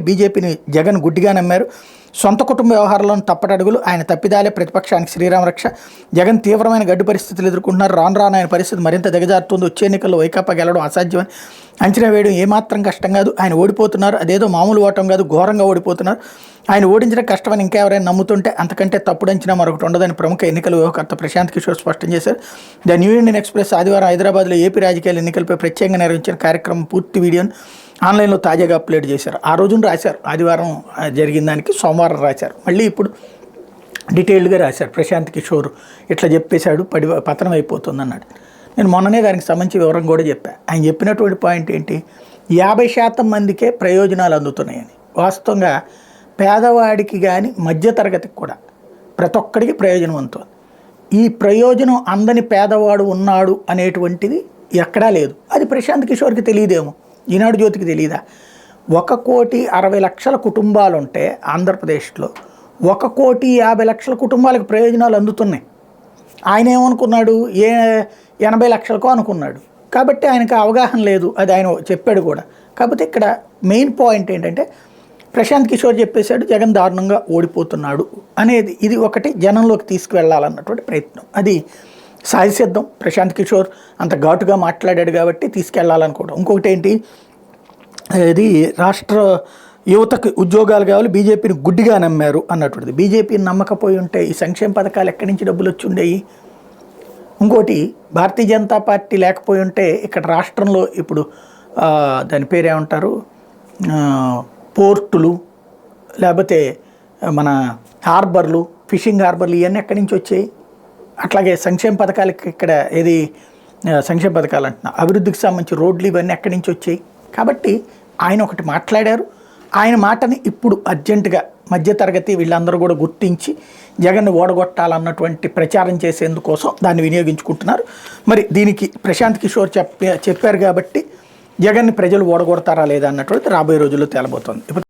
బీజేపీని జగన్ గుడ్డిగా నమ్మారు. సొంత కుటుంబ వ్యవహారాలను తప్పటడుగులు, ఆయన తప్పిదాలే ప్రతిపక్షానికి శ్రీరామరక్ష. జగన్ తీవ్రమైన గడ్డు పరిస్థితులు ఎదుర్కొంటున్నారు. రాను రాను ఆయన పరిస్థితి మరింత దిగజారుతుంది. వచ్చే ఎన్నికల్లో వైకాపా గెలవడం అసాధ్యమని అంచనా వేయడం ఏమాత్రం కష్టం కాదు. ఆయన ఓడిపోతున్నారు, అదేదో మామూలు ఓటం కాదు, ఘోరంగా ఓడిపోతున్నారు. ఆయన ఓడించడం కష్టమని ఇంకెవరైనా నమ్ముతుంటే అంతకంటే తప్పుడు అంచనా మరొకటి ఉండదని ప్రముఖ ఎన్నికల వ్యవహర్త ప్రశాంత్ కిషోర్ స్పష్టం చేశారు. ద న్యూ ఇండియన్ ఎక్స్ప్రెస్ ఆదివారం హైదరాబాద్లో ఏపీ రాజకీయాల ఎన్నికలపై ప్రత్యేకంగా నిర్వహించిన కార్యక్రమం పూర్తి వీడియోను ఆన్లైన్లో తాజాగా అప్లోడ్ చేశారు. ఆ రోజున రాశారు, ఆదివారం జరిగిన దానికి సోమవారం రాశారు, మళ్ళీ ఇప్పుడు డీటెయిల్డ్గా రాశారు. ప్రశాంత్ కిషోర్ ఇట్లా చెప్పేశాడు, పతనం అయిపోతుంది అన్నాడు. నేను మొన్ననే దానికి సంబంధించి వివరం కూడా చెప్పాను. ఆయన చెప్పినటువంటి పాయింట్ ఏంటి, 50% మందికే ప్రయోజనాలు అందుతున్నాయని. వాస్తవంగా పేదవాడికి కానీ మధ్యతరగతికి కూడా ప్రతి ఒక్కడికి ప్రయోజనం అందుతుంది. ఈ ప్రయోజనం అందని పేదవాడు ఉన్నాడు అనేటువంటిది ఎక్కడా లేదు. అది ప్రశాంత్ కిషోర్కి తెలియదేమో, ఈనాడు జ్యోతికి తెలియదా? 1,60,00,000 కుటుంబాలు ఉంటే ఆంధ్రప్రదేశ్లో 1,50,00,000 కుటుంబాలకు ప్రయోజనాలు అందుతున్నాయి. ఆయన ఏమనుకున్నాడు, 80 లక్షలకో అనుకున్నాడు. కాబట్టి ఆయనకు అవగాహన లేదు, అది ఆయన చెప్పాడు కూడా. కాకపోతే ఇక్కడ మెయిన్ పాయింట్ ఏంటంటే ప్రశాంత్ కిషోర్ చెప్పేశాడు జగన్ దారుణంగా ఓడిపోతున్నాడు అనేది. ఇది ఒకటి జనంలోకి తీసుకువెళ్ళాలన్నటువంటి ప్రయత్నం, అది సహజసిద్ధం. ప్రశాంత్ కిషోర్ అంత ఘాటుగా మాట్లాడాడు కాబట్టి తీసుకెళ్లాలనుకోవడం. ఇంకొకటి ఏంటి, ఇది రాష్ట్ర యువతకు ఉద్యోగాలు కావాలి, బీజేపీని గుడ్డిగా నమ్మారు అన్నటువంటిది. బీజేపీని నమ్మకపోయి ఉంటే ఈ సంక్షేమ పథకాలు ఎక్కడి నుంచి డబ్బులు వచ్చి ఉండేవి? ఇంకోటి, భారతీయ జనతా పార్టీ లేకపోయి ఉంటే ఇక్కడ రాష్ట్రంలో ఇప్పుడు దాని పేరేమంటారు, పోర్టులు లేకపోతే మన హార్బర్లు, ఫిషింగ్ హార్బర్లు, ఇవన్నీ ఎక్కడి నుంచి వచ్చాయి? అట్లాగే సంక్షేమ పథకాలకి ఇక్కడ ఏది సంక్షేమ పథకాలు అంటున్నా, అభివృద్ధికి సంబంధించి రోడ్లు ఇవన్నీ ఎక్కడి నుంచి వచ్చాయి? కాబట్టి ఆయన ఒకటి మాట్లాడారు. ఆయన మాటని ఇప్పుడు అర్జెంటుగా మధ్యతరగతి వీళ్ళందరూ కూడా గుర్తించి జగన్ని ఓడగొట్టాలన్నటువంటి ప్రచారం చేసేందుకోసం దాన్ని వినియోగించుకుంటున్నారు. మరి దీనికి ప్రశాంత్ కిషోర్ చెప్పారు కాబట్టి జగన్ని ప్రజలు ఓడగొడతారా లేదా అన్నటువంటిది రాబోయే రోజుల్లో తేలబోతోంది.